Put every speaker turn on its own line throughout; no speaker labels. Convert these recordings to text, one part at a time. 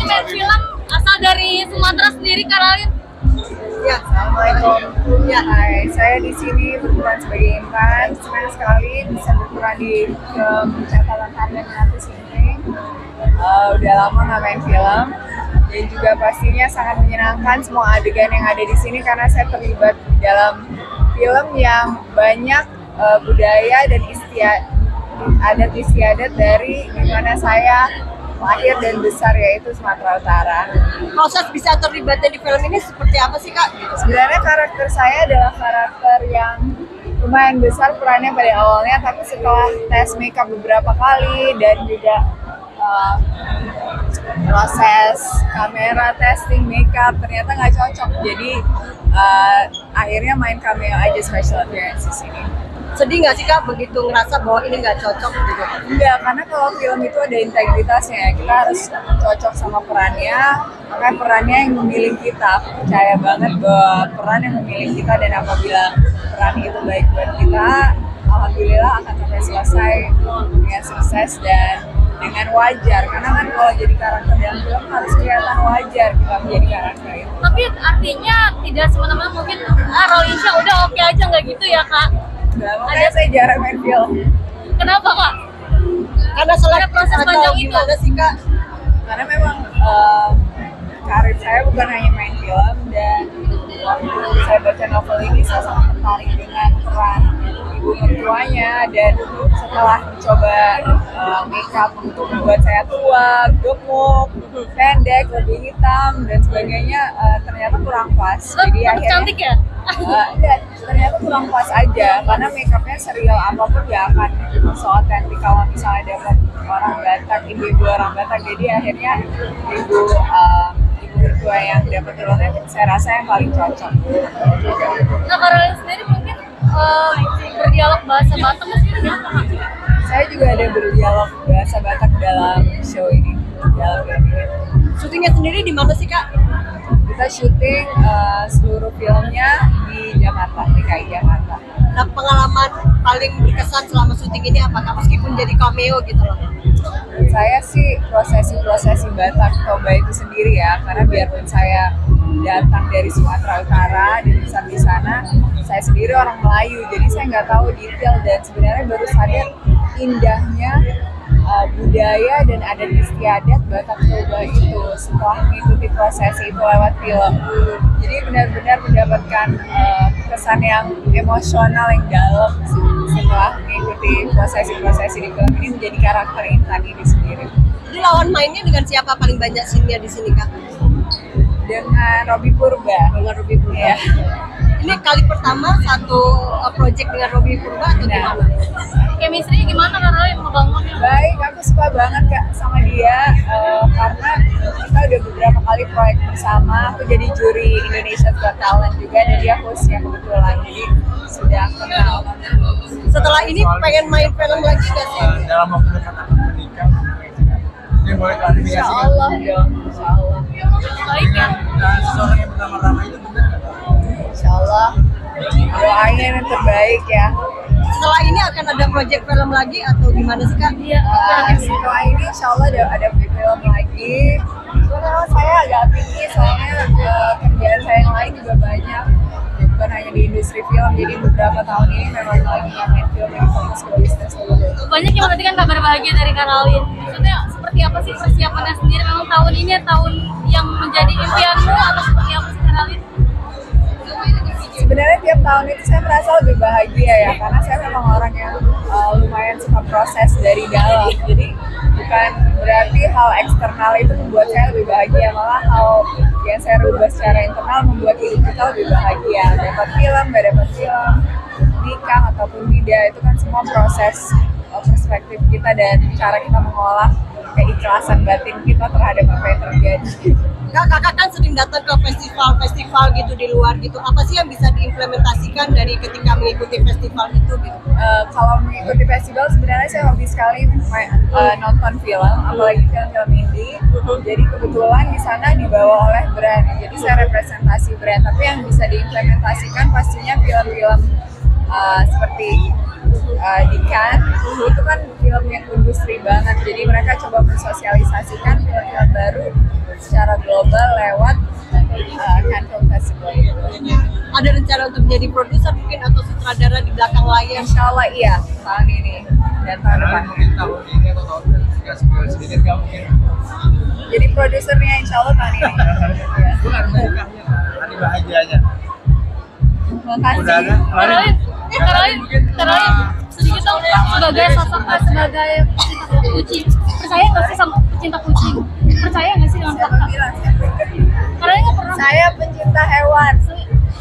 main film asal dari Sumatera sendiri, Kak Ralin?
Ya, assalamualaikum. Ya, hai. Saya di sini berperan sebagai Intan. Senang sekali bisa berperan di film catatan harian Artis ini. Udah lama nggak main film, dan juga pastinya sangat menyenangkan semua adegan yang ada di sini karena saya terlibat dalam film yang banyak budaya dan adat istiadat dari dimana saya lahir dan besar, yaitu Sumatera Utara.
Proses bisa terlibatnya di film ini seperti apa sih, Kak?
Sebenarnya karakter saya adalah karakter yang lumayan besar perannya pada awalnya, tapi setelah tes makeup beberapa kali dan juga proses kamera, testing makeup, ternyata nggak cocok. Jadi akhirnya main cameo aja, special appearance di sini.
Sedih nggak sih, Kak, begitu ngerasa bahwa ini nggak cocok gitu?
Enggak, karena kalau film itu ada integritasnya, kita harus cocok sama perannya, makanya perannya yang memilih kita. Aku percaya banget bahwa peran yang memilih kita, dan apabila peran itu baik buat kita, alhamdulillah akan sampai selesai dengan sukses dan dengan wajar. Karena kan kalau jadi karakter dalam film harus kelihatan wajar kita menjadi karakter itu.
Tapi artinya tidak semena-mena mungkin Ralinsya udah oke aja nggak gitu ya, Kak?
Nah, makanya saya jarang main film.
Kenapa, Kak?
Karena
Ada proses panjang itu.
Gimana sih, Kak? Karena memang karir saya bukan hanya main film, dan waktu saya baca novel ini saya sangat tertarik dengan peran ibu mertuanya, dan setelah mencoba makeup untuk membuat saya tua, gemuk, pendek, lebih hitam dan sebagainya, ternyata kurang pas. Jadi akhirnya
cantik ya?
Ternyata kurang pas aja, karena makeupnya serial apapun gak akan so-otentik kalau misalnya dapat orang Batak, ibu-ibu orang Batak. Jadi akhirnya ibu mertua yang dapat rolnya saya rasa yang paling cocok.
Nah, Karolin sendiri mungkin berdialog bahasa Batak sih apa, Kak?
Saya juga ada berdialog bahasa Batak dalam show ini, dalam film ini.
Syutingnya sendiri di mana sih, Kak?
Kita syuting seluruh filmnya di Jakarta, DKI Jakarta.
Nah, pengalaman paling berkesan selama syuting ini apakah meskipun jadi cameo gitu loh?
Saya sih prosesi Batak Toba itu sendiri ya, karena biarpun saya datang dari Sumatera Utara dan besar di sana, saya sendiri orang Melayu, jadi saya nggak tahu detail, dan sebenarnya baru sadar indahnya budaya dan adat istiadat Batak Toba itu setelah mengikuti prosesi itu lewat film. Jadi benar-benar mendapatkan kesan yang emosional yang dalam setelah mengikuti prosesi-prosesi di film ini, menjadi karakter Intan ini sendiri.
Jadi lawan mainnya dengan siapa paling banyak scene-nya di sini, Kak?
Dengan Robby Purba.
Dengan Robby Purba.
Ya.
Ini kali pertama satu project dengan Robby Purba atau gimana? Chemistry gimana, Kak Ralin ngebangunnya?
Baik, aku suka banget Kak sama dia, karena kita udah beberapa kali proyek bersama. Aku jadi juri Indonesia's Got Talent juga, dan dia hostnya kebetulan, jadi sudah kenal.
Setelah ini pengen main film lagi nggak sih?
Dalam waktu dekat akan menikah. Ini boleh klarifikasi
Insya
kan?
Allah dong, Insya Allah.
Baik ya.
Dan seseorang yang bernama itu benar nggak?
Insya Allah, doain yang terbaik ya.
Setelah ini akan ada project film lagi atau gimana sih, Kak? Iya.
Setelah ini Insya Allah ada film lagi. Sebenarnya saya agak tinggi, soalnya kerjaan saya yang lain juga banyak, bukan hanya di industri film. Jadi beberapa tahun ini memang lagi main film yang fokus ke bisnis dulu.
Banyak yang menantikan kabar bahagia dari Kak Ralin. Maksudnya seperti apa sih persiapannya sendiri? Memang tahun ini tahun yang menjadi impianmu atau seperti apa sih, Kak Ralin?
Sebenarnya tiap tahun itu saya merasa lebih bahagia ya, karena saya memang orang yang lumayan suka proses dari dalam. Jadi bukan berarti hal eksternal itu membuat saya lebih bahagia, malah hal yang saya rubah secara internal membuat hidup kita lebih bahagia. Dapat film, gak dapat film, nikah ataupun tidak, itu kan semua proses perspektif kita dan cara kita mengolah keikhlasan batin kita terhadap apa yang terjadi.
Kakak kan sering datang ke festival-festival gitu di luar gitu. Apa sih yang bisa diimplementasikan dari ketika mengikuti festival itu gitu?
Kalau mengikuti festival sebenarnya saya hobi sekali nonton film, apalagi film-film indie. Jadi kebetulan di sana dibawa oleh brand. Jadi saya representasi brand. Tapi yang bisa diimplementasikan pastinya film-film seperti di Cannes. Itu kan film yang industri banget, jadi mereka coba mensosialisasikan film-film baru secara global lewat Cannes Film Festival itu.
Ada rencana untuk menjadi produser mungkin atau sutradara di belakang layar?
Insya Allah iya, tahun ini dan tahun
Karena
depan.
mungkin tahun ini atau tahun depan nggak sedikit nggak mungkin.
Jadi produsernya insya Allah tahun ini. Ya.
Bukan menikahnya, hari bahagianya.
Makasih.
Udah ada.
Karolin sedikit dong sebagai sosok sebagai pecinta kucing. Percaya nggak sih sama pecinta kucing? Percaya nggak sih dengan fakta?
Bilang,
Karolin nggak pernah.
saya pencinta hewan.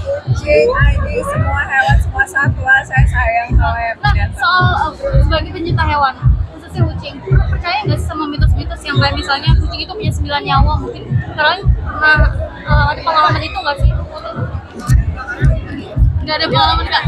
Kucing, anjing, semua hewan, semua satwa saya sayang sama yang
Nah,
binatang.
soal sebagai pencinta hewan, khususnya kucing, percaya nggak sih sama mitos-mitos yang kayak misalnya kucing itu punya 9 nyawa? Mungkin kalian pernah ada pengalaman itu nggak sih? Nggak ada pengalaman nggak?